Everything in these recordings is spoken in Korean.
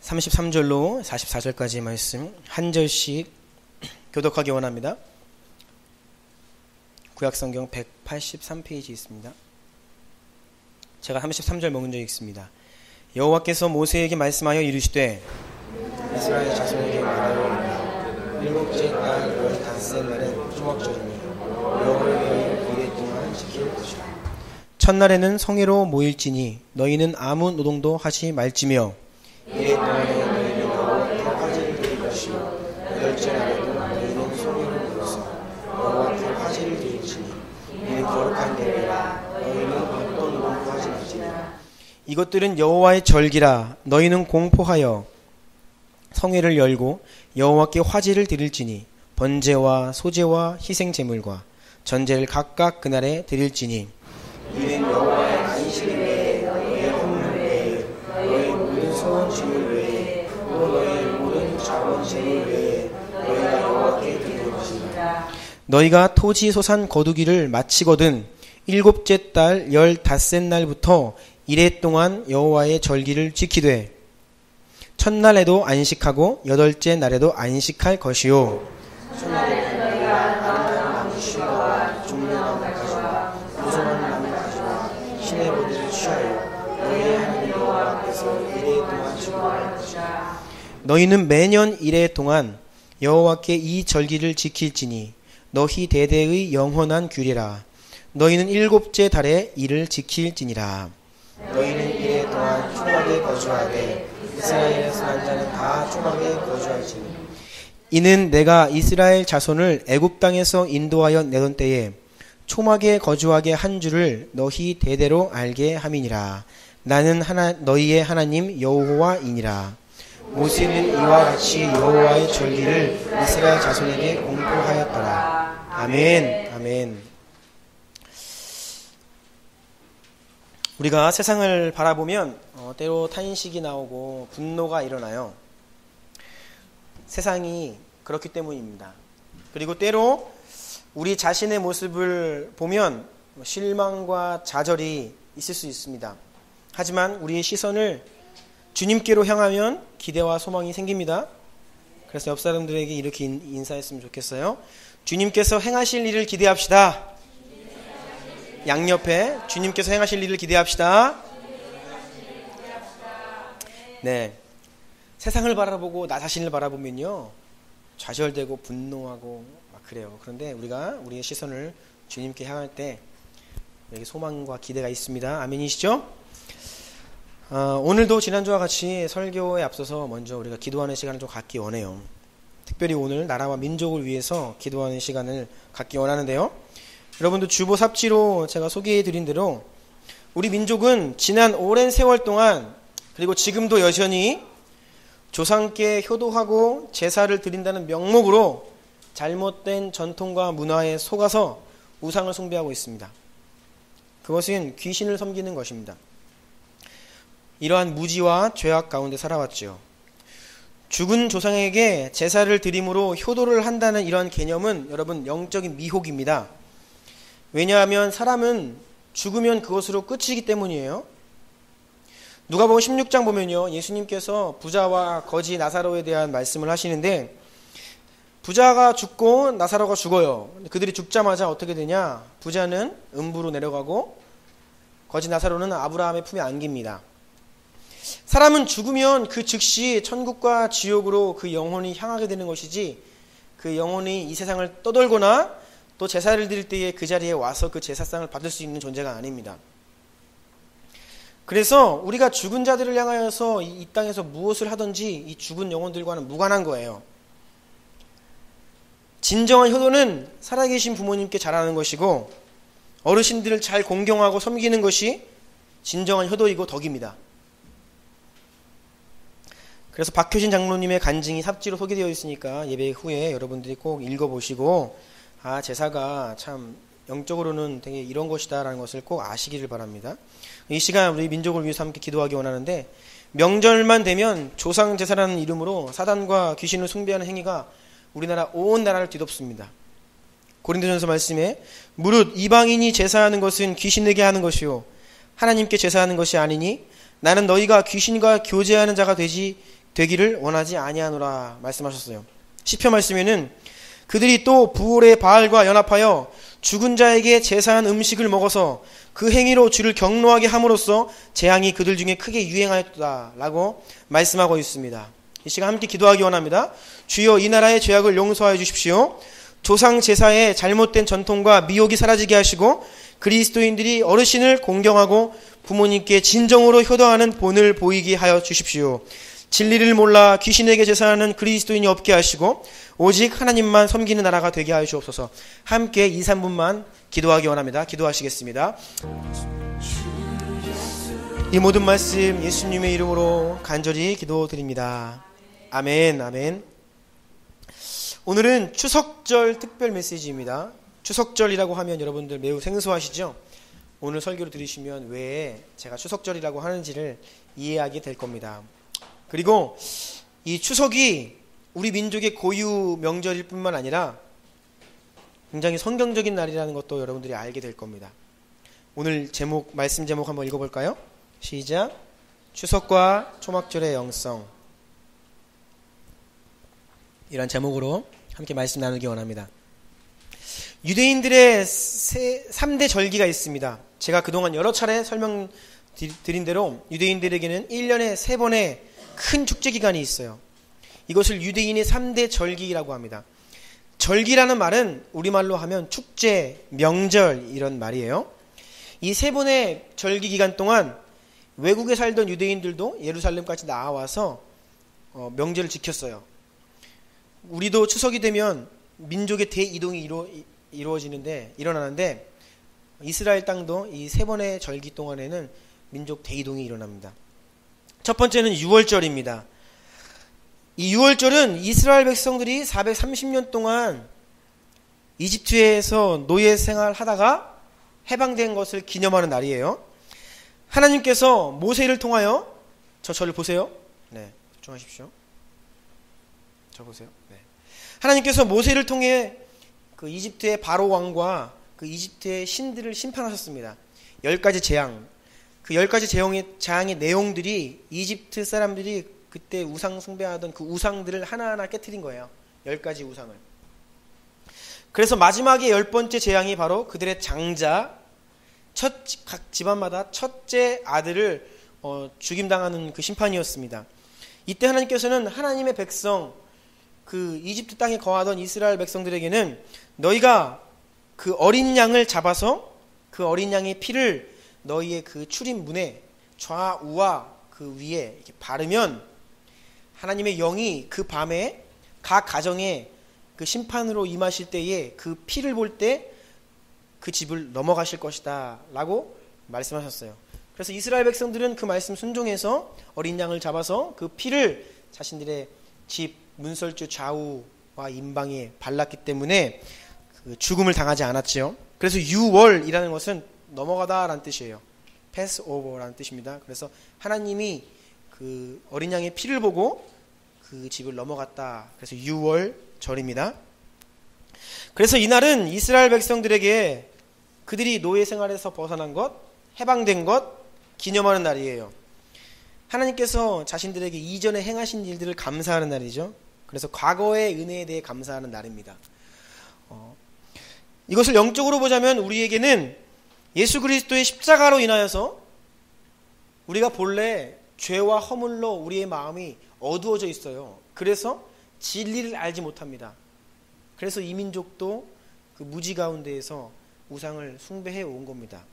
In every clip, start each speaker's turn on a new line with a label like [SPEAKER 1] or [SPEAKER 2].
[SPEAKER 1] 33절로 44절까지의 말씀 한 절씩 교독하기 원합니다. 구약성경 183페이지 있습니다. 제가 33절 먼저 읽습니다. 여호와께서 모세에게 말씀하여 이르시되 이스라엘 자손에게 말하여 일곱째 날 열 닷새 날은 초막절이니 여호와를 위하여 이레 동안 지킬 것이라. 첫날에는 성회로 모일지니 너희는 아무 노동도 하지 말지며 이레 동안에 너희는 여호와께 화제를 드릴 것이요 여덟째 날에도 너희는 성회로 모여서 여호와께 화제를 드릴지니 이는 거룩한 예배라. 너희는 어떤 노동도 하지 말지니라. 이것들은 여호와의 절기라. 너희는 공포하여 성회를 열고 여호와께 화제를 드릴지니 번제와 소제와 희생 제물과 전제를 각각 그날에 드릴지니 이는 여호와의 안식일 외에 너희의 헌물 외에 너희의 모든 소원 제물 외에 또 너희의 모든 자원 제물 외에 너희가 여호와께 드릴 것이니라. 너희가 토지 소산 거두기를 마치거든 일곱째 달 열 닷새 날부터 이레 동안 여호와의 절기를 지키되 첫날에도 안식하고 여덟째 날에도 안식할 것이요 첫날에 너희가 아름다운 나무 실과와 종려나무 가지와 무성한 나무 가지와 시내 보드를 취하여 너희의 하나님 여호와 앞에서 이레 동안 즐거워할 것이라. 너희는 매년 이레 동안 여호와께 이 절기를 지킬지니 너희 대대의 영원한 규례라. 너희는 일곱째 달에 이를 지킬지니라. 너희는 이레 동안 초막에 거주하되 이스라엘에서 난 자는 다 초막에 거주할지니 이는 내가 이스라엘 자손을 애굽 땅에서 인도하여 내던 때에 초막에 거주하게 한 줄을 너희 대대로 알게 함이니라. 나는 너희의 하나님 여호와이니라. 모세는 이와 같이 여호와의 절기를 이스라엘 자손에게 공포하였더라. 아멘. 아멘. 우리가 세상을 바라보면 때로 탄식이 나오고 분노가 일어나요. 세상이 그렇기 때문입니다. 그리고 때로 우리 자신의 모습을 보면 실망과 좌절이 있을 수 있습니다. 하지만 우리의 시선을 주님께로 향하면 기대와 소망이 생깁니다. 그래서 옆 사람들에게 이렇게 인사했으면 좋겠어요. 주님께서 행하실 일을 기대합시다. 양옆에 주님께서 행하실 일을 기대합시다. 네, 세상을 바라보고 나 자신을 바라보면요 좌절되고 분노하고 막 그래요. 그런데 우리가 우리의 시선을 주님께 향할 때 여기 소망과 기대가 있습니다. 아멘이시죠? 오늘도 지난주와 같이 설교에 앞서서 먼저 우리가 기도하는 시간을 좀 갖기 원해요. 특별히 오늘 나라와 민족을 위해서 기도하는 시간을 갖기 원하는데요. 여러분도 주보 삽지로 제가 소개해드린 대로 우리 민족은 지난 오랜 세월 동안 그리고 지금도 여전히 조상께 효도하고 제사를 드린다는 명목으로 잘못된 전통과 문화에 속아서 우상을 숭배하고 있습니다. 그것은 귀신을 섬기는 것입니다. 이러한 무지와 죄악 가운데 살아왔죠. 죽은 조상에게 제사를 드림으로 효도를 한다는 이러한 개념은 여러분 영적인 미혹입니다. 왜냐하면 사람은 죽으면 그것으로 끝이기 때문이에요. 누가복음 16장 보면요, 예수님께서 부자와 거지 나사로에 대한 말씀을 하시는데 부자가 죽고 나사로가 죽어요. 그들이 죽자마자 어떻게 되냐? 부자는 음부로 내려가고 거지 나사로는 아브라함의 품에 안깁니다. 사람은 죽으면 그 즉시 천국과 지옥으로 그 영혼이 향하게 되는 것이지 그 영혼이 이 세상을 떠돌거나 또 제사를 드릴 때에 그 자리에 와서 그 제사상을 받을 수 있는 존재가 아닙니다. 그래서 우리가 죽은 자들을 향하여서 이 땅에서 무엇을 하든지 이 죽은 영혼들과는 무관한 거예요. 진정한 효도는 살아계신 부모님께 잘하는 것이고 어르신들을 잘 공경하고 섬기는 것이 진정한 효도이고 덕입니다. 그래서 박효신 장로님의 간증이 삽지로 소개되어 있으니까 예배 후에 여러분들이 꼭 읽어보시고 제사가 참 영적으로는 되게 이런 것이다라는 것을 꼭 아시기를 바랍니다. 이 시간 우리 민족을 위해서 함께 기도하기 원하는데 명절만 되면 조상 제사라는 이름으로 사단과 귀신을 숭배하는 행위가 우리나라 온 나라를 뒤덮습니다. 고린도전서 말씀에 무릇 이방인이 제사하는 것은 귀신에게 하는 것이요 하나님께 제사하는 것이 아니니 나는 너희가 귀신과 교제하는 자가 되지 되기를 원하지 아니하노라 말씀하셨어요. 시편 말씀에는 그들이 또 부올의 바알과 연합하여 죽은 자에게 제사한 음식을 먹어서 그 행위로 주를 경노하게 함으로써 재앙이 그들 중에 크게 유행하였다라고 말씀하고 있습니다. 이 시간 함께 기도하기 원합니다. 주여, 이 나라의 죄악을 용서하여 주십시오. 조상 제사의 잘못된 전통과 미혹이 사라지게 하시고 그리스도인들이 어르신을 공경하고 부모님께 진정으로 효도하는 본을 보이게 하여 주십시오. 진리를 몰라 귀신에게 제사하는 그리스도인이 없게 하시고 오직 하나님만 섬기는 나라가 되게 하여 주옵소서. 함께 2, 3분만 기도하기 원합니다. 기도하시겠습니다. 이 모든 말씀 예수님의 이름으로 간절히 기도드립니다. 아멘, 아멘. 오늘은 추석절 특별 메시지입니다. 추석절이라고 하면 여러분들 매우 생소하시죠? 오늘 설교를 들으시면 왜 제가 추석절이라고 하는지를 이해하게 될 겁니다. 그리고 이 추석이 우리 민족의 고유 명절일 뿐만 아니라 굉장히 성경적인 날이라는 것도 여러분들이 알게 될 겁니다. 오늘 말씀 제목 한번 읽어볼까요? 시작. 추석과 초막절의 영성. 이런 제목으로 함께 말씀 나누기 원합니다. 유대인들의 3대 절기가 있습니다. 제가 그동안 여러 차례 설명드린 대로 유대인들에게는 1년에 3번의 큰 축제기간이 있어요. 이것을 유대인의 3대 절기라고 합니다. 절기라는 말은 우리말로 하면 축제, 명절 이런 말이에요. 이 3번의 절기 기간 동안 외국에 살던 유대인들도 예루살렘까지 나와서 명절을 지켰어요. 우리도 추석이 되면 민족의 대이동이 일어나는데 이스라엘 땅도 이 3번의 절기 동안에는 민족 대이동이 일어납니다. 첫 번째는 유월절입니다. 이 유월절은 이스라엘 백성들이 430년 동안 이집트에서 노예 생활하다가 해방된 것을 기념하는 날이에요. 하나님께서 모세를 통하여 저를 보세요. 네, 집중하십시오. 저 보세요. 네. 하나님께서 모세를 통해 그 이집트의 바로 왕과 그 이집트의 신들을 심판하셨습니다. 10가지 재앙. 그 10가지 재앙의 내용들이 이집트 사람들이 그때 우상 숭배하던 그 우상들을 하나하나 깨트린 거예요. 10가지 우상을. 그래서 마지막에 10번째 재앙이 바로 그들의 장자, 각 집안마다 첫째 아들을 죽임당하는 그 심판이었습니다. 이때 하나님께서는 하나님의 백성, 그 이집트 땅에 거하던 이스라엘 백성들에게는 너희가 그 어린 양을 잡아서 그 어린 양의 피를 너희의 그 출입문에 좌우와 그 위에 이렇게 바르면 하나님의 영이 그 밤에 각 가정에 그 심판으로 임하실 때에 그 피를 볼 때 그 집을 넘어가실 것이다 라고 말씀하셨어요. 그래서 이스라엘 백성들은 그 말씀 순종해서 어린 양을 잡아서 그 피를 자신들의 집 문설주 좌우와 임방에 발랐기 때문에 그 죽음을 당하지 않았지요. 그래서 유월이라는 것은 넘어가다 라는 뜻이에요. pass over라는 뜻입니다. 그래서 하나님이 그 어린 양의 피를 보고 그 집을 넘어갔다. 그래서 유월절입니다. 그래서 이날은 이스라엘 백성들에게 그들이 노예 생활에서 벗어난 것, 해방된 것 기념하는 날이에요. 하나님께서 자신들에게 이전에 행하신 일들을 감사하는 날이죠. 그래서 과거의 은혜에 대해 감사하는 날입니다. 이것을 영적으로 보자면 우리에게는 예수 그리스도의 십자가로 인하여서 우리가 본래 죄와 허물로 우리의 마음이 어두워져 있어요. 그래서 진리를 알지 못합니다. 그래서 이 민족도 그 무지 가운데에서 우상을 숭배해 온 겁니다.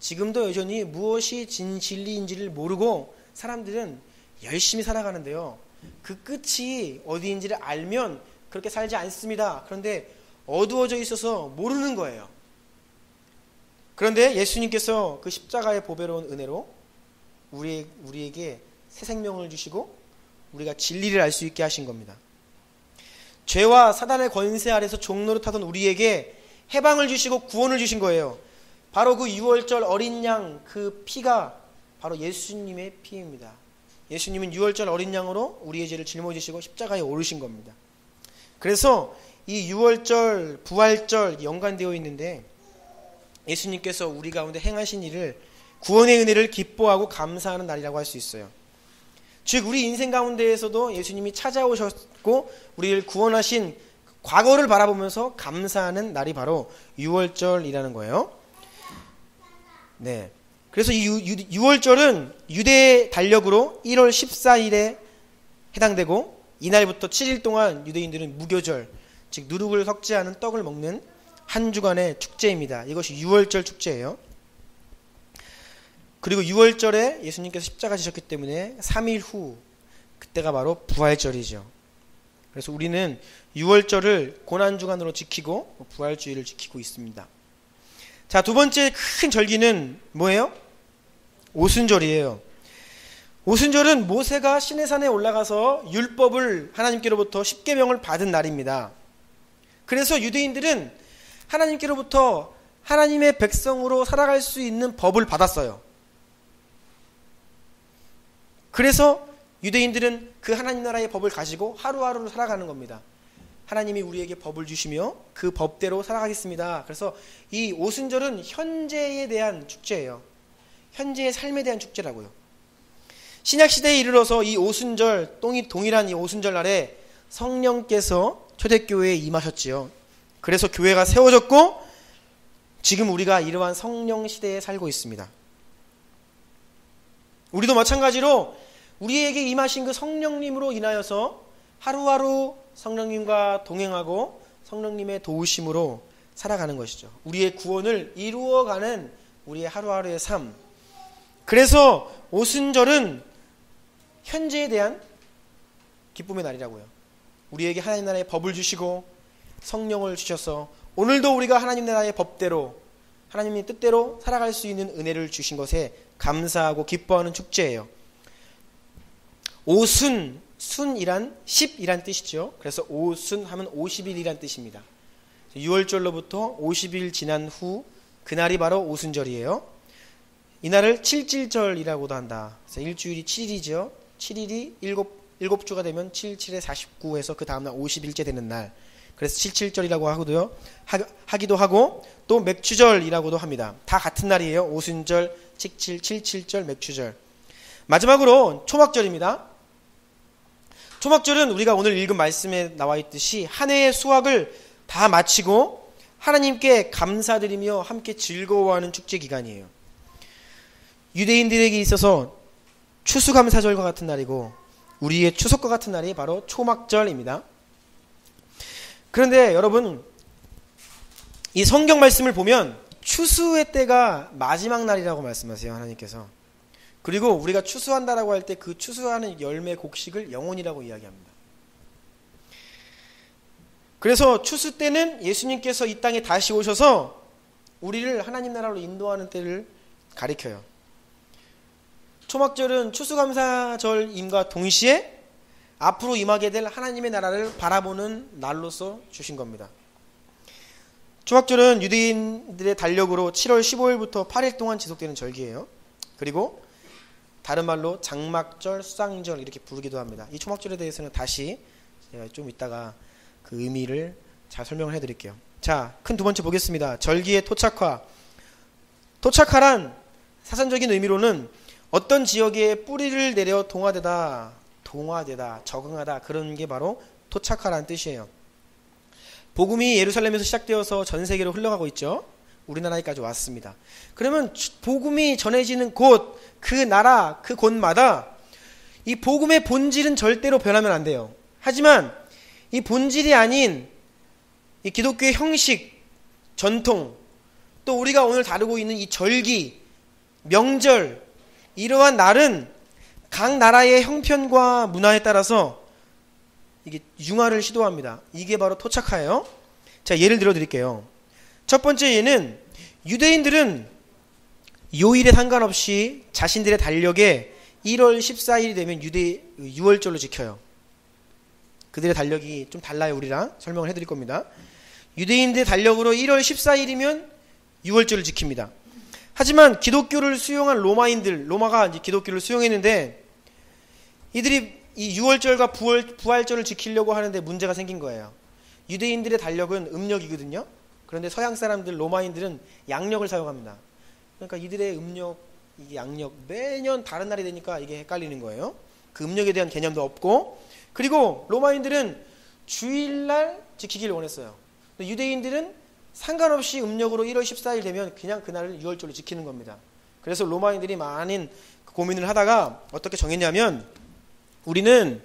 [SPEAKER 1] 지금도 여전히 무엇이 진리인지를 모르고 사람들은 열심히 살아가는데요. 그 끝이 어디인지를 알면 그렇게 살지 않습니다. 그런데 어두워져 있어서 모르는 거예요. 그런데 예수님께서 그 십자가의 보배로운 은혜로 우리에게 새 생명을 주시고 우리가 진리를 알 수 있게 하신 겁니다. 죄와 사단의 권세 아래서 종노릇하던 우리에게 해방을 주시고 구원을 주신 거예요. 바로 그 유월절 어린 양 그 피가 바로 예수님의 피입니다. 예수님은 유월절 어린 양으로 우리의 죄를 짊어지시고 십자가에 오르신 겁니다. 그래서 이 유월절, 부활절 연관되어 있는데 예수님께서 우리 가운데 행하신 일을 구원의 은혜를 기뻐하고 감사하는 날이라고 할 수 있어요. 즉 우리 인생 가운데에서도 예수님이 찾아오셨고 우리를 구원하신 과거를 바라보면서 감사하는 날이 바로 유월절이라는 거예요. 네. 그래서 이 유월절은 유대 달력으로 1월 14일에 해당되고 이날부터 7일 동안 유대인들은 무교절, 즉 누룩을 섞지 않은 떡을 먹는 한 주간의 축제입니다. 이것이 유월절 축제예요. 그리고 유월절에 예수님께서 십자가 지셨기 때문에 3일 후 그때가 바로 부활절이죠. 그래서 우리는 유월절을 고난주간으로 지키고 부활주의를 지키고 있습니다. 자, 두 번째 큰 절기는 뭐예요? 오순절이에요. 오순절은 모세가 시내산에 올라가서 율법을 하나님께로부터 십계명을 받은 날입니다. 그래서 유대인들은 하나님께로부터 하나님의 백성으로 살아갈 수 있는 법을 받았어요. 그래서 유대인들은 그 하나님 나라의 법을 가지고 하루하루를 살아가는 겁니다. 하나님이 우리에게 법을 주시며 그 법대로 살아가겠습니다. 그래서 이 오순절은 현재에 대한 축제예요. 현재의 삶에 대한 축제라고요. 신약시대에 이르러서 이 오순절, 동일한 이 오순절 날에 성령께서 초대교회에 임하셨지요. 그래서 교회가 세워졌고 지금 우리가 이러한 성령 시대에 살고 있습니다. 우리도 마찬가지로 우리에게 임하신 그 성령님으로 인하여서 하루하루 성령님과 동행하고 성령님의 도우심으로 살아가는 것이죠. 우리의 구원을 이루어가는 우리의 하루하루의 삶. 그래서 오순절은 현재에 대한 기쁨의 날이라고요. 우리에게 하나님 나라의 법을 주시고 성령을 주셔서 오늘도 우리가 하나님 나라의 법대로 하나님의 뜻대로 살아갈 수 있는 은혜를 주신 것에 감사하고 기뻐하는 축제예요. 오순, 순이란 10이란 뜻이죠. 그래서 오순 하면 50일이란 뜻입니다. 6월절로부터 50일 지난 후 그날이 바로 오순절이에요. 이날을 칠칠절이라고도 한다. 그래서 일주일이 7일이죠. 7일이 7주가 되면 7, 7에 49해서 그 다음날 50일째 되는 날. 그래서 칠칠절이라고 하기도 하고 또 맥추절이라고도 합니다. 다 같은 날이에요. 오순절, 칠칠절, 맥추절. 마지막으로 초막절입니다. 초막절은 우리가 오늘 읽은 말씀에 나와 있듯이 한 해의 수확을 다 마치고 하나님께 감사드리며 함께 즐거워하는 축제 기간이에요. 유대인들에게 있어서 추수감사절과 같은 날이고 우리의 추석과 같은 날이 바로 초막절입니다. 그런데 여러분, 이 성경 말씀을 보면 추수의 때가 마지막 날이라고 말씀하세요. 하나님께서. 그리고 우리가 추수한다라고 할 때 그 추수하는 열매 곡식을 영혼이라고 이야기합니다. 그래서 추수 때는 예수님께서 이 땅에 다시 오셔서 우리를 하나님 나라로 인도하는 때를 가리켜요. 초막절은 추수감사절임과 동시에 앞으로 임하게 될 하나님의 나라를 바라보는 날로서 주신 겁니다. 초막절은 유대인들의 달력으로 7월 15일부터 8일 동안 지속되는 절기예요. 그리고 다른 말로 장막절, 수상절 이렇게 부르기도 합니다. 이 초막절에 대해서는 다시 제가 좀 이따가 그 의미를 잘 설명을 해드릴게요. 자, 큰 두 번째 보겠습니다. 절기의 토착화. 토착화란 사전적인 의미로는 어떤 지역에 뿌리를 내려 동화되다, 적응하다 그런 게 바로 토착화라는 뜻이에요. 복음이 예루살렘에서 시작되어서 전 세계로 흘러가고 있죠. 우리나라에까지 왔습니다. 그러면 복음이 전해지는 곳, 그 나라, 그 곳마다 이 복음의 본질은 절대로 변하면 안 돼요. 하지만 이 본질이 아닌 이 기독교의 형식, 전통, 또 우리가 오늘 다루고 있는 이 절기, 명절, 이러한 날은 각 나라의 형편과 문화에 따라서 이게 융화를 시도합니다. 이게 바로 토착화예요. 자, 예를 들어 드릴게요. 첫 번째 예는 유대인들은 요일에 상관없이 자신들의 달력에 1월 14일이 되면 유월절로 지켜요. 그들의 달력이 좀 달라요. 우리랑 설명을 해드릴 겁니다. 유대인들의 달력으로 1월 14일이면 유월절을 지킵니다. 하지만 기독교를 수용한 로마가 이제 기독교를 수용했는데 이들이 이 유월절과 부활절을 지키려고 하는데 문제가 생긴 거예요. 유대인들의 달력은 음력이거든요. 그런데 서양 사람들, 로마인들은 양력을 사용합니다. 그러니까 이들의 음력, 이 양력 매년 다른 날이 되니까 이게 헷갈리는 거예요. 그 음력에 대한 개념도 없고, 그리고 로마인들은 주일날 지키기를 원했어요. 유대인들은 상관없이 음력으로 1월 14일 되면 그냥 그날을 유월절로 지키는 겁니다. 그래서 로마인들이 많은 고민을 하다가 어떻게 정했냐면, 우리는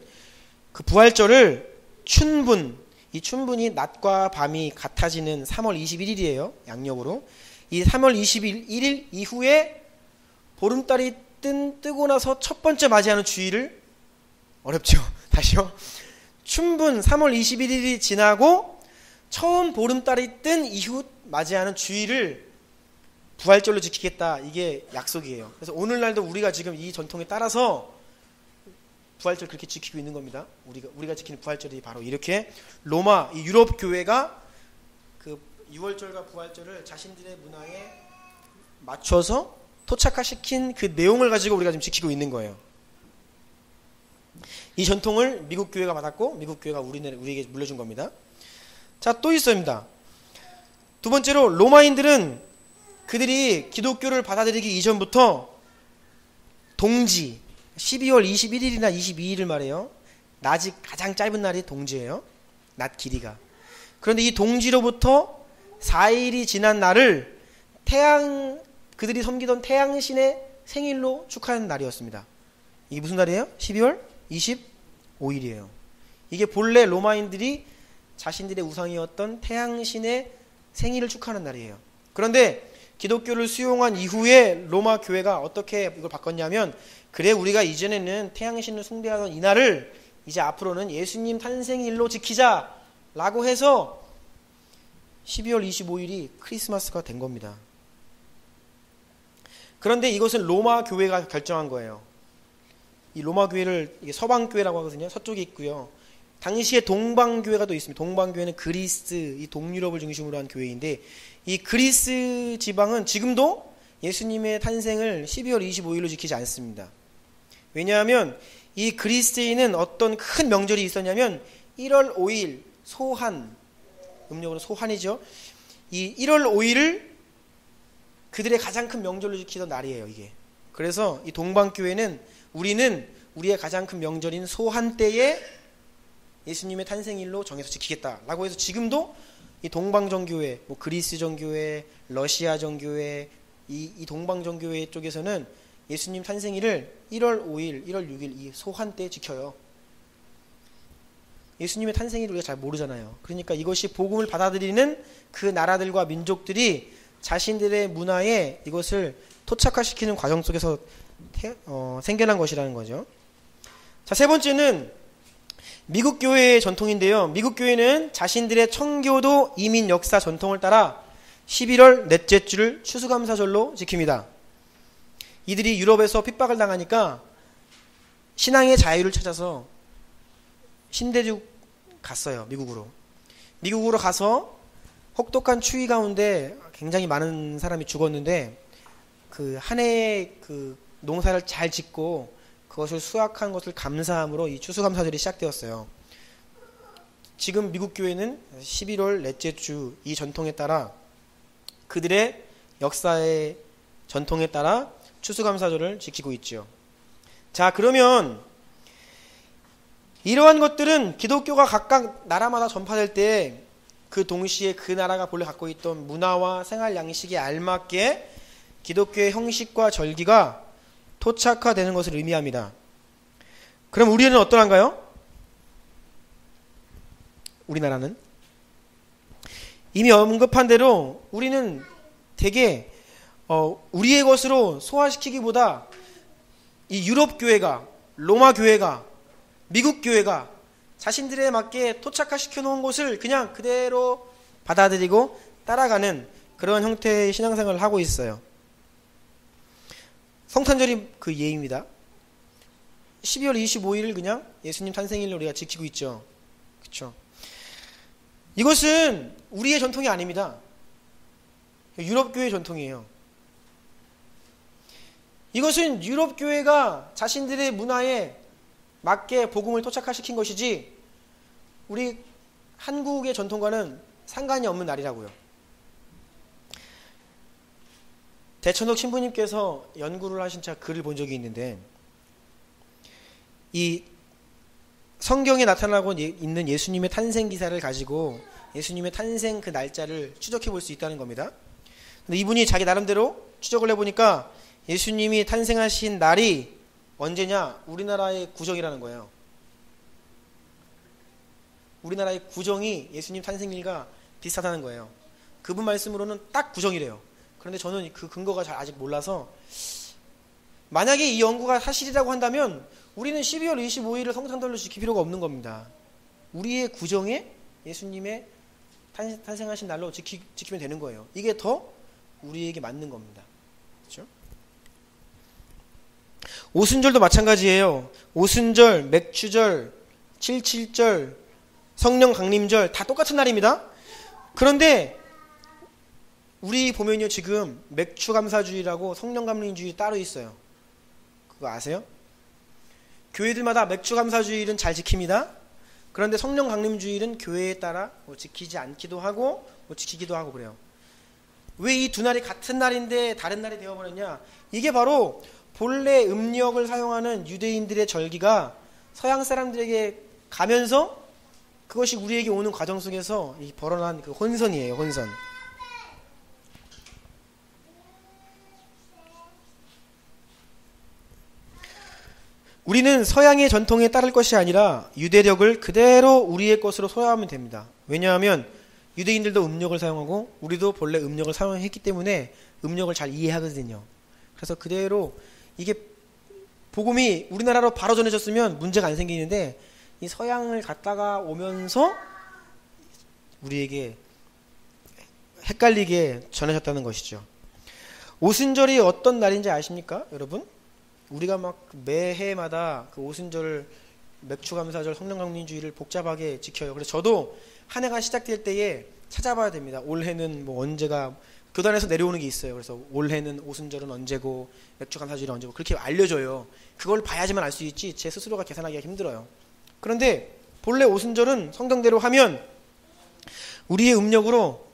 [SPEAKER 1] 그 부활절을 춘분, 이 춘분이 낮과 밤이 같아지는 3월 21일이에요. 양력으로. 이 3월 21일 이후에 보름달이 뜨고 나서 첫 번째 맞이하는 주일을, 어렵죠? 다시요. 춘분 3월 21일이 지나고 처음 보름달이 뜬 이후 맞이하는 주일을 부활절로 지키겠다. 이게 약속이에요. 그래서 오늘날도 우리가 지금 이 전통에 따라서 부활절 그렇게 지키고 있는 겁니다. 우리가 지키는 부활절이 바로 이렇게 로마, 이 유럽 교회가 그 유월절과 부활절을 자신들의 문화에 맞춰서 토착화시킨 그 내용을 가지고 우리가 지금 지키고 있는 거예요. 이 전통을 미국 교회가 받았고 미국 교회가 우리에게 물려준 겁니다. 자, 또 있습니다. 두 번째로 로마인들은 그들이 기독교를 받아들이기 이전부터 동지, 12월 21일이나 22일을 말해요. 낮이 가장 짧은 날이 동지예요. 낮 길이가. 그런데 이 동지로부터 4일이 지난 날을 그들이 섬기던 태양신의 생일로 축하하는 날이었습니다. 이게 무슨 날이에요? 12월 25일이에요. 이게 본래 로마인들이 자신들의 우상이었던 태양신의 생일을 축하하는 날이에요. 그런데 기독교를 수용한 이후에 로마 교회가 어떻게 이걸 바꿨냐면, 그래 우리가 이전에는 태양신을 숭배하던 이 날을 이제 앞으로는 예수님 탄생일로 지키자 라고 해서 12월 25일이 크리스마스가 된 겁니다. 그런데 이것은 로마 교회가 결정한 거예요. 이 로마 교회를 서방 교회라고 하거든요. 서쪽에 있고요. 당시에 동방교회가 또 있습니다. 동방교회는 그리스, 이 동유럽을 중심으로 한 교회인데, 이 그리스 지방은 지금도 예수님의 탄생을 12월 25일로 지키지 않습니다. 왜냐하면 이 그리스에는 어떤 큰 명절이 있었냐면 1월 5일 소한, 음력으로 소한이죠. 이 1월 5일을 그들의 가장 큰 명절로 지키던 날이에요, 이게. 그래서 이 동방교회는 우리는 우리의 가장 큰 명절인 소한 때에 예수님의 탄생일로 정해서 지키겠다라고 해서 지금도 이 동방정교회, 그리스 정교회, 러시아 정교회, 이 동방정교회 쪽에서는 예수님 탄생일을 1월 5일, 1월 6일 이 소한 때 지켜요. 예수님의 탄생일을 우리가 잘 모르잖아요. 그러니까 이것이 복음을 받아들이는 그 나라들과 민족들이 자신들의 문화에 이것을 토착화시키는 과정 속에서 생겨난 것이라는 거죠. 자, 세 번째는 미국 교회의 전통인데요. 미국 교회는 자신들의 청교도 이민 역사 전통을 따라 11월 넷째 주를 추수감사절로 지킵니다. 이들이 유럽에서 핍박을 당하니까 신앙의 자유를 찾아서 신대륙 갔어요. 미국으로 가서 혹독한 추위 가운데 굉장히 많은 사람이 죽었는데, 그 한 해의 그 농사를 잘 짓고 그것을 수확한 것을 감사함으로 이 추수감사절이 시작되었어요. 지금 미국 교회는 11월 넷째 주 이 전통에 따라, 그들의 역사의 전통에 따라 추수감사절을 지키고 있죠. 자, 그러면 이러한 것들은 기독교가 각각 나라마다 전파될 때 그 동시에 그 나라가 본래 갖고 있던 문화와 생활 양식에 알맞게 기독교의 형식과 절기가 토착화되는 것을 의미합니다. 그럼 우리는 어떠한가요? 우리나라는 이미 언급한 대로 우리는 되게 우리의 것으로 소화시키기보다 이 유럽 교회가, 로마 교회가, 미국 교회가 자신들에 맞게 토착화시켜 놓은 것을 그냥 그대로 받아들이고 따라가는 그런 형태의 신앙생활을 하고 있어요. 성탄절이 그 예입니다. 12월 25일을 그냥 예수님 탄생일로 우리가 지키고 있죠. 그렇죠? 이것은 우리의 전통이 아닙니다. 유럽 교회의 전통이에요. 이것은 유럽 교회가 자신들의 문화에 맞게 복음을 토착화시킨 것이지 우리 한국의 전통과는 상관이 없는 날이라고요. 대천덕 신부님께서 연구를 하신 글을 본 적이 있는데, 이 성경에 나타나고 있는 예수님의 탄생 기사를 가지고 예수님의 탄생 그 날짜를 추적해 볼 수 있다는 겁니다. 근데 이분이 자기 나름대로 추적을 해보니까 예수님이 탄생하신 날이 언제냐? 우리나라의 구정이라는 거예요. 우리나라의 구정이 예수님 탄생일과 비슷하다는 거예요. 그분 말씀으로는 딱 구정이래요. 그런데 저는 그 근거가 잘 아직 몰라서, 만약에 이 연구가 사실이라고 한다면 우리는 12월 25일을 성탄절로 지킬 필요가 없는 겁니다. 우리의 구정에 예수님의 탄생하신 날로 지키면 되는 거예요. 이게 더 우리에게 맞는 겁니다. 그렇죠? 오순절도 마찬가지예요. 오순절, 맥추절, 칠칠절, 성령 강림절 다 똑같은 날입니다. 그런데 우리 보면요, 지금 맥추감사주일하고 성령 강림주일 따로 있어요. 그거 아세요? 교회들마다 맥추감사주일은 잘 지킵니다. 그런데 성령 강림주일은 교회에 따라 뭐 지키지 않기도 하고 뭐 지키기도 하고 그래요. 왜 이 두 날이 같은 날인데 다른 날이 되어버렸냐? 이게 바로 본래 음력을 사용하는 유대인들의 절기가 서양 사람들에게 가면서 그것이 우리에게 오는 과정 속에서 벌어난 그 혼선이에요. 혼선. 우리는 서양의 전통에 따를 것이 아니라 유대력을 그대로 우리의 것으로 소화하면 됩니다. 왜냐하면 유대인들도 음력을 사용하고 우리도 본래 음력을 사용했기 때문에 음력을 잘 이해하거든요. 그래서 그대로 이게 복음이 우리나라로 바로 전해졌으면 문제가 안 생기는데, 이 서양을 갔다가 오면서 우리에게 헷갈리게 전해졌다는 것이죠. 오순절이 어떤 날인지 아십니까, 여러분? 우리가 막 매해마다 그 오순절, 맥추감사절, 성령강림주의를 복잡하게 지켜요. 그래서 저도 한 해가 시작될 때에 찾아봐야 됩니다. 올해는 뭐 언제가, 교단에서 내려오는 게 있어요. 그래서 올해는 오순절은 언제고 맥추감사절은 언제고 그렇게 알려줘요. 그걸 봐야지만 알 수 있지 제 스스로가 계산하기가 힘들어요. 그런데 본래 오순절은 성경대로 하면 우리의 음력으로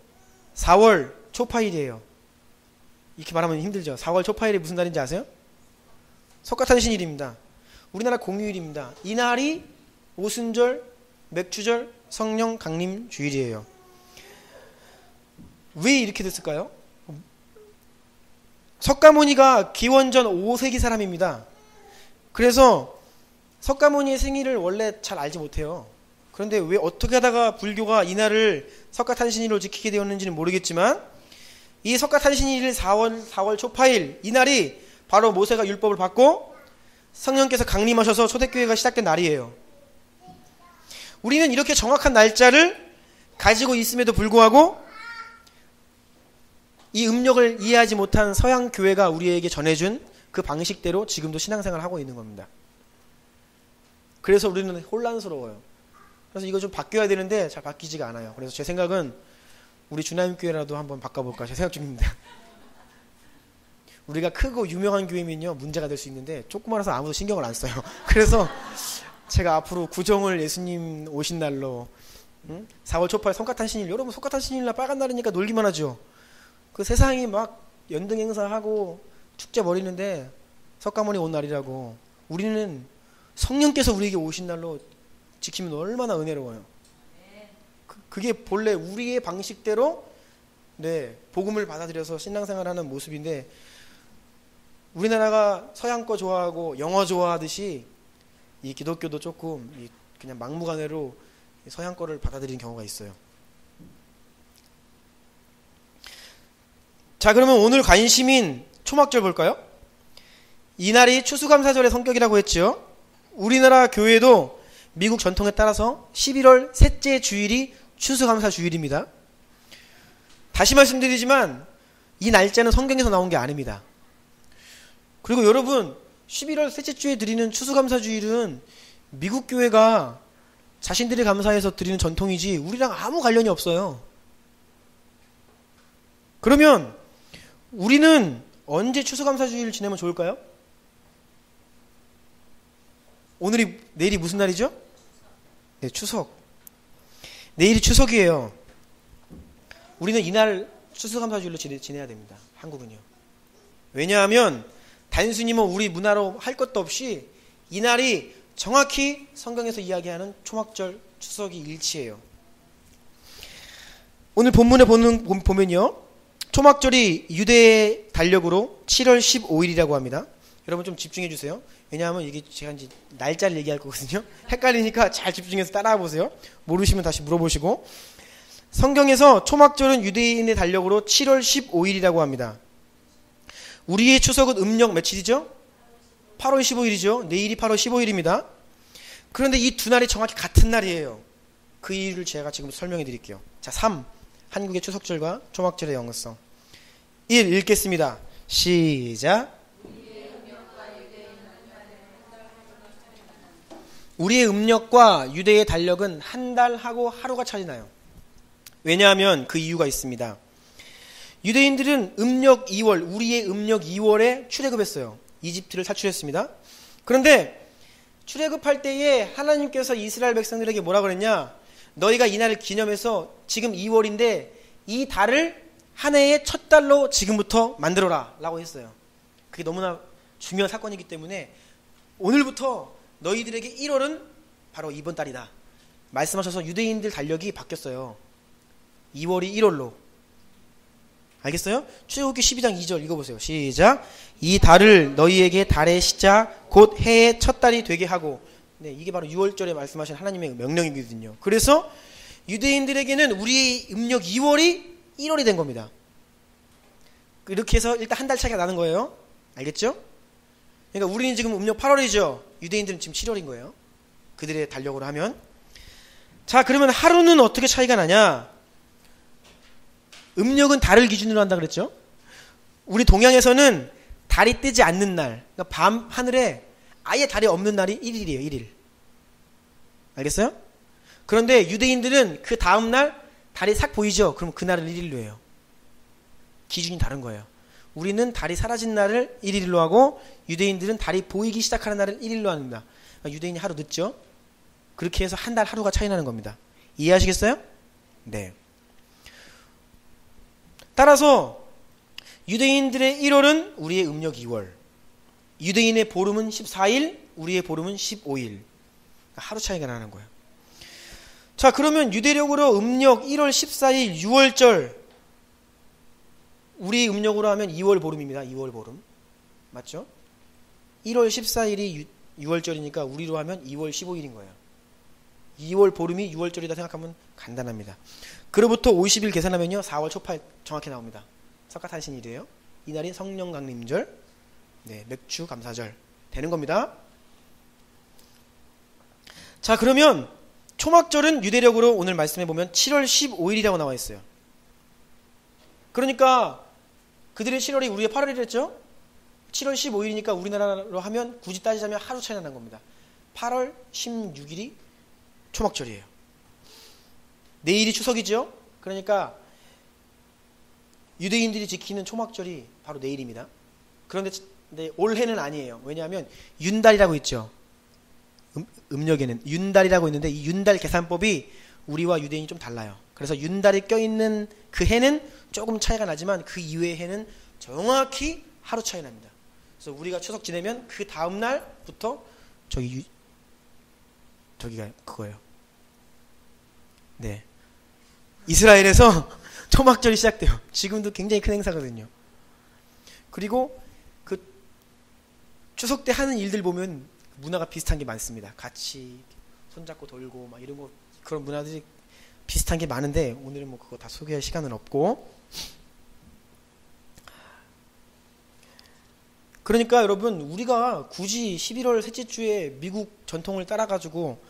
[SPEAKER 1] 4월 초파일이에요. 이렇게 말하면 힘들죠. 4월 초파일이 무슨 날인지 아세요? 석가탄신일입니다. 우리나라 공휴일입니다. 이 날이 오순절, 맥추절, 성령 강림 주일이에요. 왜 이렇게 됐을까요? 석가모니가 기원전 5세기 사람입니다. 그래서 석가모니의 생일을 원래 잘 알지 못해요. 그런데 왜 어떻게 하다가 불교가 이 날을 석가탄신일로 지키게 되었는지는 모르겠지만, 이 석가탄신일 4월 초파일, 이 날이 바로 모세가 율법을 받고 성령께서 강림하셔서 초대교회가 시작된 날이에요. 우리는 이렇게 정확한 날짜를 가지고 있음에도 불구하고 이 음력을 이해하지 못한 서양 교회가 우리에게 전해준 그 방식대로 지금도 신앙생활을 하고 있는 겁니다. 그래서 우리는 혼란스러워요. 그래서 이거 좀 바뀌어야 되는데 잘 바뀌지가 않아요. 그래서 제 생각은 우리 주나님교회라도 한번 바꿔볼까 제 생각 중입니다. 우리가 크고 유명한 교회면요 문제가 될 수 있는데 조그마해서 아무도 신경을 안 써요. 그래서 제가 앞으로 구정을 예수님 오신 날로 4월 초파일 성가탄신일, 여러분 성가탄신일날 빨간 날이니까 놀기만 하죠. 그 세상이 막 연등 행사하고 축제 벌이는데 석가모니 온 날이라고, 우리는 성령께서 우리에게 오신 날로 지키면 얼마나 은혜로워요. 그게 본래 우리의 방식대로 복음을 받아들여서 신앙생활하는 모습인데, 우리나라가 서양 거 좋아하고 영어 좋아하듯이 이 기독교도 조금 그냥 막무가내로 서양 거를 받아들이는 경우가 있어요. 자, 그러면 오늘 관심인 초막절 볼까요? 이날이 추수감사절의 성격이라고 했죠. 우리나라 교회도 미국 전통에 따라서 11월 셋째 주일이 추수감사 주일입니다. 다시 말씀드리지만 이 날짜는 성경에서 나온 게 아닙니다. 그리고 여러분, 11월 셋째 주에 드리는 추수감사 주일은 미국 교회가 자신들이 감사해서 드리는 전통이지 우리랑 아무 관련이 없어요. 그러면 우리는 언제 추수감사 주일을 지내면 좋을까요? 내일이 무슨 날이죠? 네, 추석. 내일이 추석이에요. 우리는 이날 추수감사 주일로 지내야 됩니다. 한국은요. 왜냐하면 단순히 우리 문화로 할 것도 없이 이날이 정확히 성경에서 이야기하는 초막절 추석이 일치해요. 오늘 본문에 보면요, 초막절이 유대의 달력으로 7월 15일이라고 합니다. 여러분 좀 집중해 주세요. 왜냐하면 이게 제가 이제 날짜를 얘기할 거거든요. 헷갈리니까 잘 집중해서 따라와 보세요. 모르시면 다시 물어보시고. 성경에서 초막절은 유대인의 달력으로 7월 15일이라고 합니다. 우리의 추석은 음력 며칠이죠? 8월 15일이죠. 내일이 8월 15일입니다. 그런데 이 두 날이 정확히 같은 날이에요. 그 이유를 제가 지금 설명해 드릴게요. 자, 3. 한국의 추석절과 초막절의 연관성. 1. 읽겠습니다. 시작. 우리의 음력과 유대의 달력은 한 달하고 하루가 차이 나요. 왜냐하면 그 이유가 있습니다. 유대인들은 음력 2월, 우리의 음력 2월에 출애굽했어요. 이집트를 탈출했습니다. 그런데 출애굽할 때에 하나님께서 이스라엘 백성들에게 뭐라 그랬냐? 너희가 이 날을 기념해서 지금 2월인데 이 달을 한 해의 첫 달로 지금부터 만들어라 라고 했어요. 그게 너무나 중요한 사건이기 때문에 오늘부터 너희들에게 1월은 바로 이번 달이다 말씀하셔서 유대인들 달력이 바뀌었어요. 2월이 1월로. 알겠어요? 출애굽기 12장 2절 읽어보세요. 시작. 이 달을 너희에게 달의 시작 곧 해의 첫 달이 되게 하고. 네, 이게 바로 6월절에 말씀하신 하나님의 명령이거든요. 그래서 유대인들에게는 우리 음력 2월이 1월이 된 겁니다. 이렇게 해서 일단 한 달 차이가 나는 거예요. 알겠죠? 그러니까 우리는 지금 음력 8월이죠. 유대인들은 지금 7월인 거예요. 그들의 달력으로 하면. 자, 그러면 하루는 어떻게 차이가 나냐? 음력은 달을 기준으로 한다 그랬죠? 우리 동양에서는 달이 뜨지 않는 날, 그러니까 밤 하늘에 아예 달이 없는 날이 1일이에요. 1일. 알겠어요? 그런데 유대인들은 그 다음 날 달이 싹 보이죠? 그럼 그날을 1일로 해요. 기준이 다른 거예요. 우리는 달이 사라진 날을 1일로 하고 유대인들은 달이 보이기 시작하는 날을 1일로 합니다. 그러니까 유대인이 하루 늦죠? 그렇게 해서 한 달 하루가 차이 나는 겁니다. 이해하시겠어요? 네. 따라서 유대인들의 1월은 우리의 음력 2월, 유대인의 보름은 14일, 우리의 보름은 15일. 그러니까 하루 차이가 나는 거예요. 자, 그러면 유대력으로 음력 1월 14일 6월절, 우리 음력으로 하면 2월 보름입니다. 2월 보름. 맞죠? 1월 14일이 6월절이니까 우리로 하면 2월 15일인 거예요. 2월 보름이 6월절이다 생각하면 간단합니다. 그로부터 50일 계산하면요 4월 초파일 정확히 나옵니다. 석가탄신일이에요. 이날이 성령 강림절, 네, 맥주 감사절 되는 겁니다. 자, 그러면 초막절은 유대력으로 오늘 말씀해 보면 7월 15일이라고 나와 있어요. 그러니까 그들의 7월이 우리의 8월이랬죠? 7월 15일이니까 우리나라로 하면 굳이 따지자면 하루 차이 나는 겁니다. 8월 16일이 초막절이에요. 내일이 추석이죠? 그러니까 유대인들이 지키는 초막절이 바로 내일입니다. 그런데 올해는 아니에요. 왜냐하면 윤달이라고 있죠. 음력에는 윤달이라고 있는데 이 윤달 계산법이 우리와 유대인이 좀 달라요. 그래서 윤달이 껴있는 그 해는 조금 차이가 나지만 그 이외의 해는 정확히 하루 차이 납니다. 그래서 우리가 추석 지내면 그 다음 날부터 저기가 그거예요. 네. 이스라엘에서 초막절이 시작돼요. 지금도 굉장히 큰 행사거든요. 그리고 그 추석 때 하는 일들 보면 문화가 비슷한 게 많습니다. 같이 손잡고 돌고 막 이런 거, 그런 문화들이 비슷한 게 많은데 오늘은 뭐 그거 다 소개할 시간은 없고. 그러니까 여러분, 우리가 굳이 11월 셋째 주에 미국 전통을 따라가지고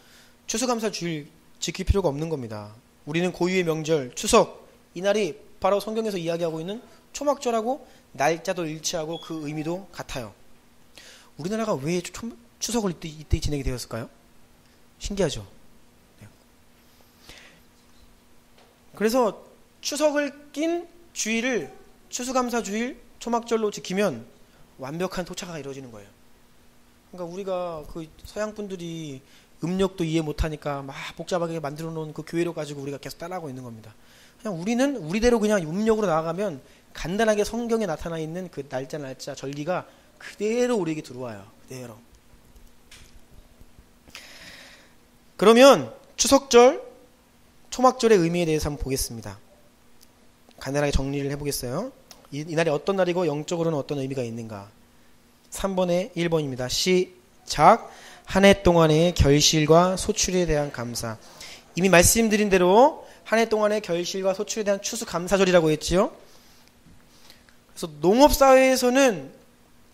[SPEAKER 1] 추수감사 주일 지킬 필요가 없는 겁니다. 우리는 고유의 명절 추석, 이날이 바로 성경에서 이야기하고 있는 초막절하고 날짜도 일치하고 그 의미도 같아요. 우리나라가 왜 추석을 이때 지내게 되었을까요? 신기하죠? 네. 그래서 추석을 낀 주일을 추수감사 주일, 초막절로 지키면 완벽한 토착화가 이루어지는 거예요. 그러니까 우리가 그 서양 분들이 음력도 이해 못하니까 막 복잡하게 만들어 놓은 그 교회로 가지고 우리가 계속 따라하고 있는 겁니다. 그냥 우리는 우리대로 그냥 음력으로 나아가면 간단하게 성경에 나타나 있는 그 날짜 절기가 그대로 우리에게 들어와요. 그대로. 그러면 추석절, 초막절의 의미에 대해서 한번 보겠습니다. 간단하게 정리를 해보겠어요. 이 날이 어떤 날이고 영적으로는 어떤 의미가 있는가. 3번에 1번입니다. 시작. 한 해 동안의 결실과 소출에 대한 감사. 이미 말씀드린 대로 한 해 동안의 결실과 소출에 대한 추수감사절이라고 했지요. 그래서 농업사회에서는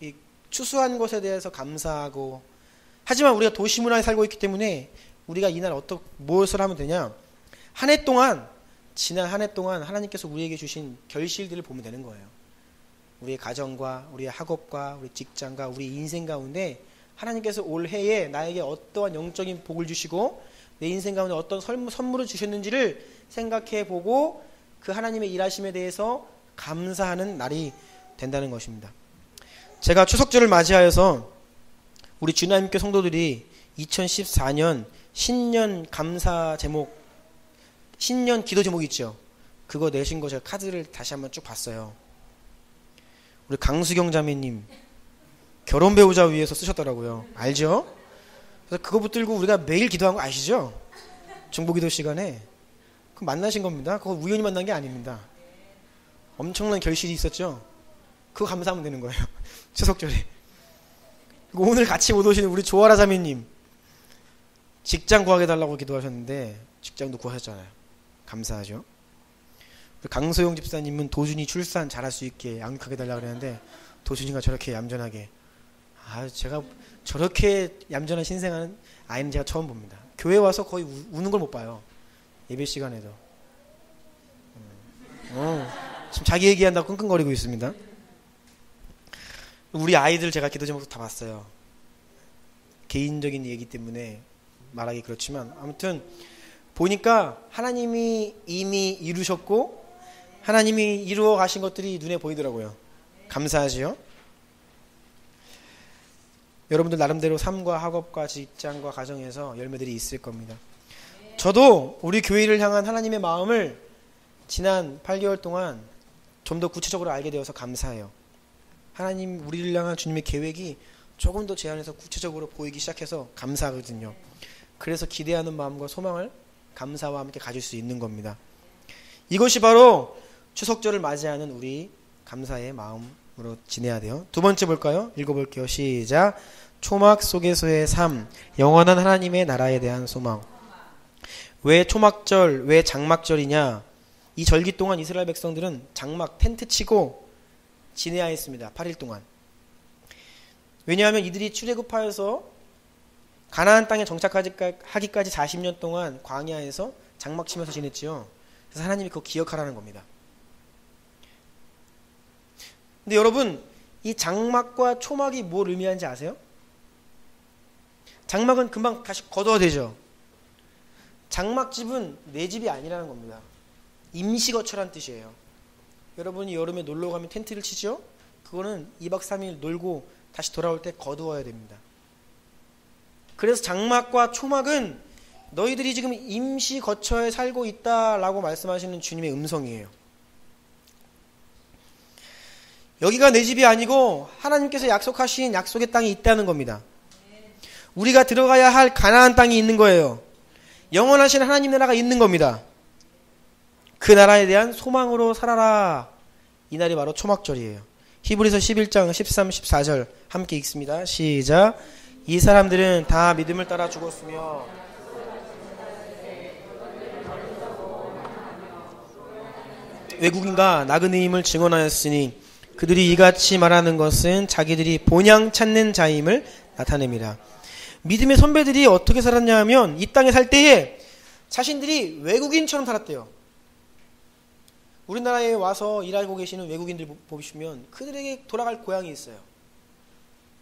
[SPEAKER 1] 이 추수한 것에 대해서 감사하고, 하지만 우리가 도시문화에 살고 있기 때문에 우리가 이날 무엇을 하면 되냐, 한 해 동안, 지난 한 해 동안 하나님께서 우리에게 주신 결실들을 보면 되는 거예요. 우리의 가정과 우리의 학업과 우리 직장과 우리 인생 가운데 하나님께서 올 해에 나에게 어떠한 영적인 복을 주시고 내 인생 가운데 어떤 선물을 주셨는지를 생각해 보고 그 하나님의 일하심에 대해서 감사하는 날이 된다는 것입니다. 제가 추석절을 맞이하여서 우리 주님께 성도들이 2014년 신년 감사 제목, 신년 기도 제목 있죠. 그거 내신 거 제가 카드를 다시 한번 쭉 봤어요. 우리 강수경 자매님 결혼 배우자 위해서 쓰셨더라고요. 알죠? 그래서 그거 붙들고 우리가 매일 기도한 거 아시죠? 중보기도 시간에. 그거 만나신 겁니다. 그거 우연히 만난 게 아닙니다. 엄청난 결실이 있었죠? 그거 감사하면 되는 거예요. 추석절에. 그리고 오늘 같이 못 오시는 우리 조아라 자매님 직장 구하게 달라고 기도하셨는데 직장도 구하셨잖아요. 감사하죠? 우리 강소영 집사님은 도준이 출산 잘할 수 있게 양육하게 달라고 그랬는데 도준이가 저렇게 얌전하게, 제가 저렇게 얌전한 신생하는 아이는 제가 처음 봅니다. 교회 와서 거의 우는 걸 못 봐요. 예배 시간에도. 지금 자기 얘기한다고 끙끙거리고 있습니다. 우리 아이들 제가 기도 제목도 다 봤어요. 개인적인 얘기 때문에 말하기 그렇지만 아무튼 보니까 하나님이 이미 이루셨고 하나님이 이루어 가신 것들이 눈에 보이더라고요. 감사하지요? 여러분들 나름대로 삶과 학업과 직장과 가정에서 열매들이 있을 겁니다. 저도 우리 교회를 향한 하나님의 마음을 지난 8개월 동안 좀 더 구체적으로 알게 되어서 감사해요. 하나님 우리를 향한 주님의 계획이 조금 더 제 안에서 구체적으로 보이기 시작해서 감사하거든요. 그래서 기대하는 마음과 소망을 감사와 함께 가질 수 있는 겁니다. 이것이 바로 추석절을 맞이하는 우리 감사의 마음으로 지내야 돼요. 두 번째 볼까요? 읽어볼게요. 시작. 초막 속에서의 삶, 영원한 하나님의 나라에 대한 소망. 왜 초막절, 왜 장막절이냐? 이 절기 동안 이스라엘 백성들은 장막 텐트 치고 지내야 했습니다. 8일 동안. 왜냐하면 이들이 출애굽하여서 가나안 땅에 정착하기까지 40년 동안 광야에서 장막 치면서 지냈지요. 그래서 하나님이 그거 기억하라는 겁니다. 근데 여러분, 이 장막과 초막이 뭘 의미하는지 아세요? 장막은 금방 다시 거둬야 되죠. 장막집은 내 집이 아니라는 겁니다. 임시거처란 뜻이에요. 여러분이 여름에 놀러 가면 텐트를 치죠? 그거는 2박 3일 놀고 다시 돌아올 때 거두어야 됩니다. 그래서 장막과 초막은 너희들이 지금 임시거처에 살고 있다라고 말씀하시는 주님의 음성이에요. 여기가 내 집이 아니고 하나님께서 약속하신 약속의 땅이 있다는 겁니다. 우리가 들어가야 할 가나안 땅이 있는 거예요. 영원하신 하나님 나라가 있는 겁니다. 그 나라에 대한 소망으로 살아라. 이 날이 바로 초막절이에요. 히브리서 11장 13, 14절 함께 읽습니다. 시작. 이 사람들은 다 믿음을 따라 죽었으며 외국인과 나그네임을 증언하였으니 그들이 이같이 말하는 것은 자기들이 본향 찾는 자임을 나타냅니다. 믿음의 선배들이 어떻게 살았냐 하면 이 땅에 살 때에 자신들이 외국인처럼 살았대요. 우리나라에 와서 일하고 계시는 외국인들 보시면 그들에게 돌아갈 고향이 있어요.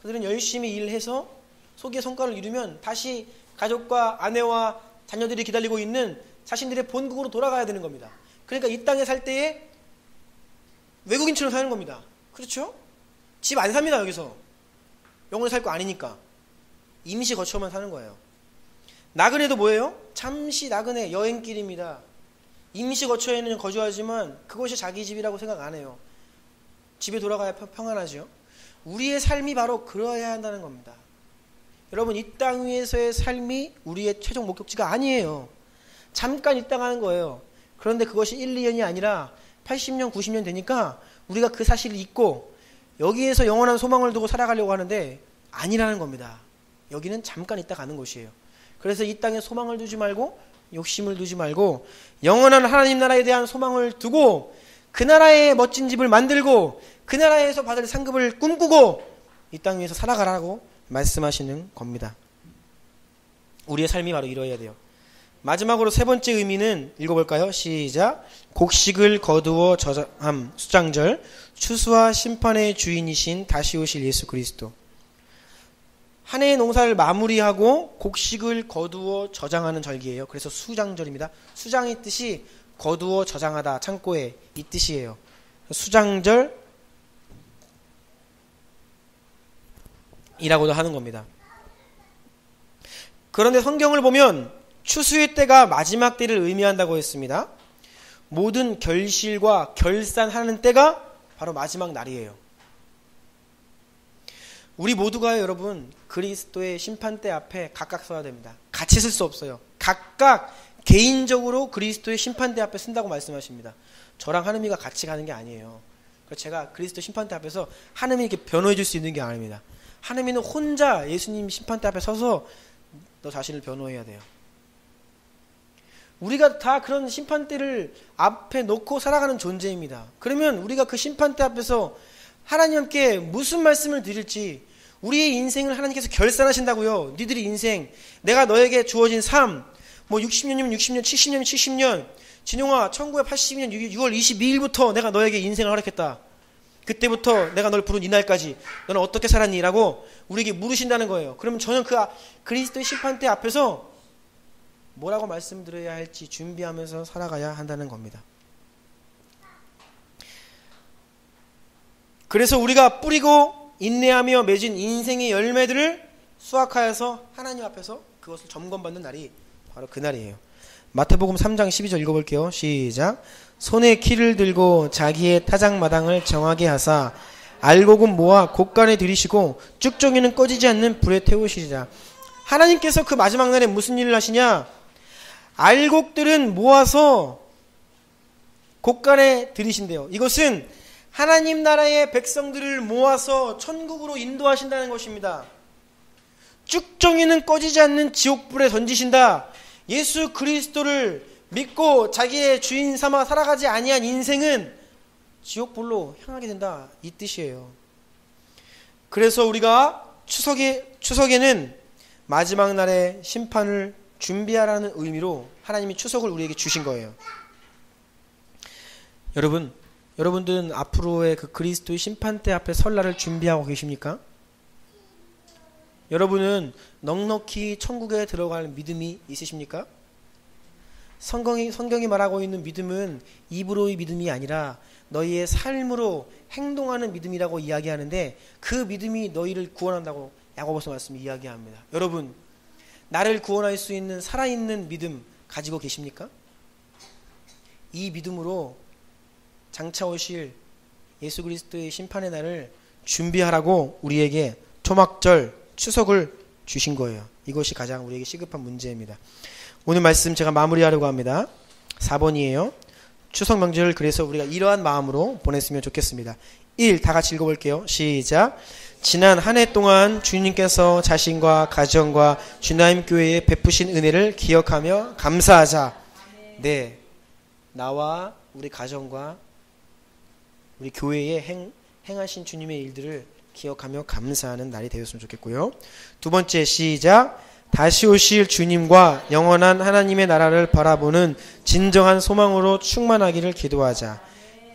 [SPEAKER 1] 그들은 열심히 일해서 소기의 성과를 이루면 다시 가족과 아내와 자녀들이 기다리고 있는 자신들의 본국으로 돌아가야 되는 겁니다. 그러니까 이 땅에 살 때에 외국인처럼 사는 겁니다. 그렇죠? 집 안 삽니다. 여기서 영원히 살 거 아니니까 임시 거처만 사는 거예요. 나그네도 뭐예요? 잠시 나그네 여행길입니다. 임시 거처에는 거주하지만 그것이 자기 집이라고 생각 안 해요. 집에 돌아가야 평안하죠. 우리의 삶이 바로 그러해야 한다는 겁니다. 여러분, 이 땅 위에서의 삶이 우리의 최종 목적지가 아니에요. 잠깐 이 땅 하는 거예요. 그런데 그것이 1, 2년이 아니라 80년, 90년 되니까 우리가 그 사실을 잊고 여기에서 영원한 소망을 두고 살아가려고 하는데 아니라는 겁니다. 여기는 잠깐 있다 가는 곳이에요. 그래서 이 땅에 소망을 두지 말고 욕심을 두지 말고 영원한 하나님 나라에 대한 소망을 두고 그 나라의 멋진 집을 만들고 그 나라에서 받을 상급을 꿈꾸고 이 땅 위에서 살아가라고 말씀하시는 겁니다. 우리의 삶이 바로 이러해야 돼요. 마지막으로 세 번째 의미는 읽어볼까요? 시작. 곡식을 거두어 저장함. 수장절. 추수와 심판의 주인이신 다시 오실 예수 그리스도. 한 해의 농사를 마무리하고 곡식을 거두어 저장하는 절기예요. 그래서 수장절입니다. 수장의 뜻이 거두어 저장하다, 창고에, 이 뜻이에요. 수장절 이라고도 하는 겁니다. 그런데 성경을 보면 추수의 때가 마지막 때를 의미한다고 했습니다. 모든 결실과 결산하는 때가 바로 마지막 날이에요. 우리 모두가 여러분 그리스도의 심판대 앞에 각각 서야 됩니다. 같이 쓸 수 없어요. 각각 개인적으로 그리스도의 심판대 앞에 쓴다고 말씀하십니다. 저랑 하느미가 같이 가는 게 아니에요. 제가 그리스도 심판대 앞에서 하느미 이렇게 변호해 줄 수 있는 게 아닙니다. 하느미는 혼자 예수님 심판대 앞에 서서 너 자신을 변호해야 돼요. 우리가 다 그런 심판대를 앞에 놓고 살아가는 존재입니다. 그러면 우리가 그 심판대 앞에서 하나님께 무슨 말씀을 드릴지, 우리의 인생을 하나님께서 결산하신다고요. 니들의 인생, 내가 너에게 주어진 삶, 뭐 60년이면 60년, 70년이면 70년, 진용아 1982년 6월 22일부터 내가 너에게 인생을 허락했다. 그때부터 내가 널 부른 이날까지 너는 어떻게 살았니? 라고 우리에게 물으신다는 거예요. 그러면 저는 그 그리스도의 심판대 앞에서 뭐라고 말씀드려야 할지 준비하면서 살아가야 한다는 겁니다. 그래서 우리가 뿌리고 인내하며 맺은 인생의 열매들을 수확하여서 하나님 앞에서 그것을 점검받는 날이 바로 그 날이에요. 마태복음 3장 12절 읽어볼게요. 시작. 손에 키를 들고 자기의 타작마당을 정하게 하사 알곡은 모아 곡간에 들이시고 쭉정이는 꺼지지 않는 불에 태우시리라. 하나님께서 그 마지막 날에 무슨 일을 하시냐? 알곡들은 모아서 곡간에 들이신대요. 이것은 하나님 나라의 백성들을 모아서 천국으로 인도하신다는 것입니다. 쭉정이는 꺼지지 않는 지옥불에 던지신다. 예수 그리스도를 믿고 자기의 주인 삼아 살아가지 아니한 인생은 지옥불로 향하게 된다, 이 뜻이에요. 그래서 우리가 추석에는 마지막 날의 심판을 준비하라는 의미로 하나님이 추석을 우리에게 주신 거예요. 여러분들은 앞으로의 그 그리스도의 심판대 앞에 설 날을 준비하고 계십니까? 여러분은 넉넉히 천국에 들어갈 믿음이 있으십니까? 성경이 말하고 있는 믿음은 입으로의 믿음이 아니라 너희의 삶으로 행동하는 믿음이라고 이야기하는데, 그 믿음이 너희를 구원한다고 야고보서 말씀이 이야기합니다. 여러분, 나를 구원할 수 있는 살아있는 믿음 가지고 계십니까? 이 믿음으로 장차 오실 예수 그리스도의 심판의 날을 준비하라고 우리에게 초막절 추석을 주신 거예요. 이것이 가장 우리에게 시급한 문제입니다. 오늘 말씀 제가 마무리하려고 합니다. 4번이에요. 추석 명절을 그래서 우리가 이러한 마음으로 보냈으면 좋겠습니다. 1. 다 같이 읽어볼게요. 시작. 지난 한 해 동안 주님께서 자신과 가정과 주나임 교회에 베푸신 은혜를 기억하며 감사하자. 네, 나와 우리 가정과 우리 교회에 행하신 주님의 일들을 기억하며 감사하는 날이 되었으면 좋겠고요. 두 번째, 시작. 다시 오실 주님과 영원한 하나님의 나라를 바라보는 진정한 소망으로 충만하기를 기도하자.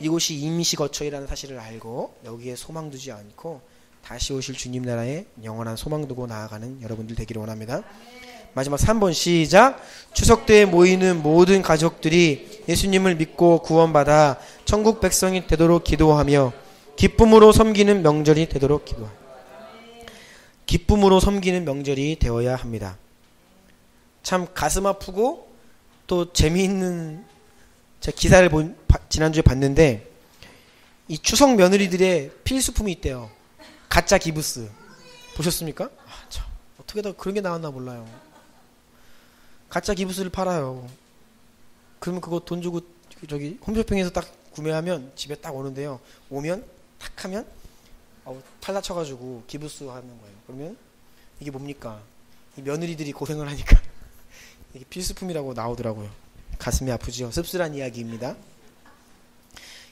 [SPEAKER 1] 이곳이 임시거처이라는 사실을 알고 여기에 소망 두지 않고 다시 오실 주님 나라에 영원한 소망 두고 나아가는 여러분들 되기를 원합니다. 마지막 3번, 시작. 추석 때에 모이는 모든 가족들이 예수님을 믿고 구원받아 천국 백성이 되도록 기도하며 기쁨으로 섬기는 명절이 되도록 기도합니다. 기쁨으로 섬기는 명절이 되어야 합니다. 참 가슴 아프고 또 재미있는 제가 기사를 지난주에 봤는데, 이 추석 며느리들의 필수품이 있대요. 가짜 기부스. 보셨습니까? 어떻게 다 그런 게 나왔나 몰라요. 가짜 기부스를 팔아요. 그러면 그거 돈 주고 저기 홈쇼핑에서 딱 구매하면 집에 딱 오는데요. 오면 탁 하면 팔 다쳐가지고 기부스 하는 거예요. 그러면 이게 뭡니까? 이 며느리들이 고생을 하니까 이게 필수품이라고 나오더라고요. 가슴이 아프지요. 씁쓸한 이야기입니다.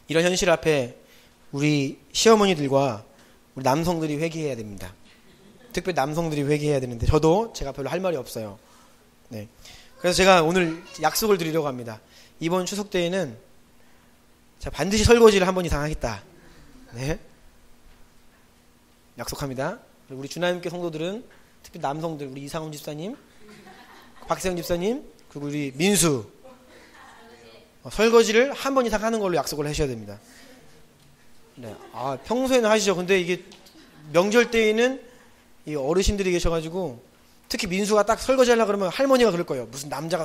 [SPEAKER 1] 이런 현실 앞에 우리 시어머니들과 우리 남성들이 회개해야 됩니다. 특별히 남성들이 회개해야 되는데 제가 별로 할 말이 없어요. 네. 그래서 제가 오늘 약속을 드리려고 합니다. 이번 추석 때에는 제가 반드시 설거지를 한 번 이상 하겠다. 네. 약속합니다. 우리 주나님께 성도들은 특히 남성들, 우리 이상훈 집사님, 박세영 집사님, 그리고 우리 민수 설거지를 한 번 이상 하는 걸로 약속을 하셔야 됩니다. 네. 평소에는 하시죠. 근데 이게 명절 때에는 이 어르신들이 계셔가지고 특히 민수가 딱 설거지 하려고 그러면 할머니가 그럴 거예요. 무슨 남자가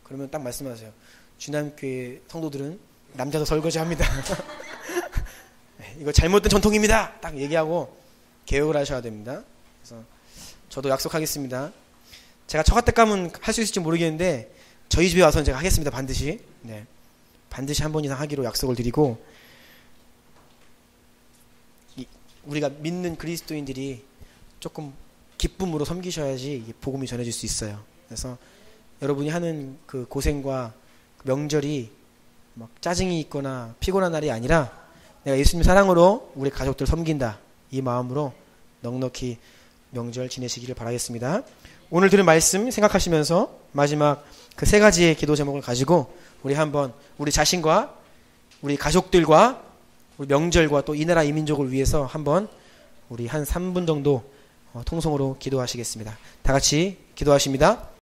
[SPEAKER 1] 그러면 딱 말씀하세요. 주나님교회 성도들은 남자도 설거지 합니다. 네, 이거 잘못된 전통입니다. 딱 얘기하고 개혁을 하셔야 됩니다. 그래서 저도 약속하겠습니다. 제가 처갓댁 가면 할 수 있을지 모르겠는데 저희 집에 와서는 제가 하겠습니다. 반드시. 네. 반드시 한 번 이상 하기로 약속을 드리고, 우리가 믿는 그리스도인들이 조금 기쁨으로 섬기셔야지 복음이 전해질 수 있어요. 그래서 여러분이 하는 그 고생과 명절이 막 짜증이 있거나 피곤한 날이 아니라 내가 예수님 사랑으로 우리 가족들 섬긴다, 이 마음으로 넉넉히 명절 지내시기를 바라겠습니다. 오늘 들은 말씀 생각하시면서 마지막 그 세 가지의 기도 제목을 가지고 우리 한번 우리 자신과 우리 가족들과 우리 명절과 또 이 나라 이 민족을 위해서 한번 우리 한 3분 정도 통성으로 기도하시겠습니다. 다 같이 기도하십니다.